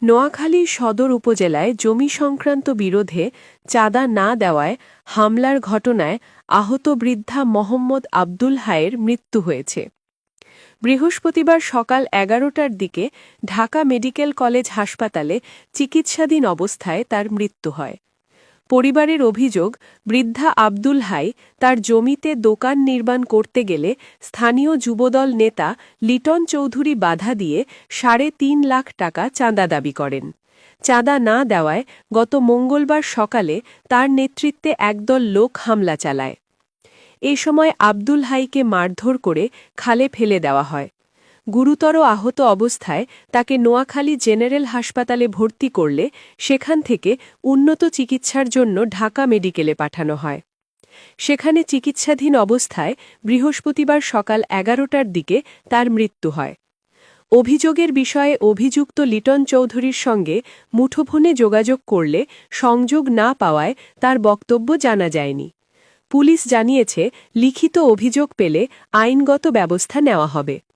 নোয়াখালী সদর উপজেলায় জমি সংক্রান্ত বিরোধে চাঁদা না দেওয়ায় হামলার ঘটনায় আহত বৃদ্ধা মোহাম্মদ আব্দুল হাইয়ের মৃত্যু হয়েছে। বৃহস্পতিবার সকাল ১১টার দিকে ঢাকা মেডিকেল কলেজ হাসপাতালে চিকিৎসাধীন অবস্থায় তার মৃত্যু হয়। পরিবারের অভিযোগ, বৃদ্ধা আব্দুল হাই তার জমিতে দোকান নির্মাণ করতে গেলে স্থানীয় যুবদল নেতা লিটন চৌধুরী বাধা দিয়ে ৩.৫ লাখ টাকা চাঁদা দাবি করেন। চাঁদা না দেওয়ায় গত মঙ্গলবার সকালে তার নেতৃত্বে একদল লোক হামলা চালায়। এ সময় আব্দুল হাইকে মারধর করে খালে ফেলে দেওয়া হয়। গুরুতর আহত অবস্থায় তাকে নোয়াখালী জেনারেল হাসপাতালে ভর্তি করলে সেখান থেকে উন্নত চিকিৎসার জন্য ঢাকা মেডিকেলে পাঠানো হয়। সেখানে চিকিৎসাধীন অবস্থায় বৃহস্পতিবার সকাল ১১টার দিকে তার মৃত্যু হয়। অভিযোগের বিষয়ে অভিযুক্ত লিটন চৌধুরীর সঙ্গে মুঠোফোনে যোগাযোগ করলে সংযোগ না পাওয়ায় তার বক্তব্য জানা যায়নি। পুলিশ জানিয়েছে, লিখিত অভিযোগ পেলে আইনগত ব্যবস্থা নেওয়া হবে।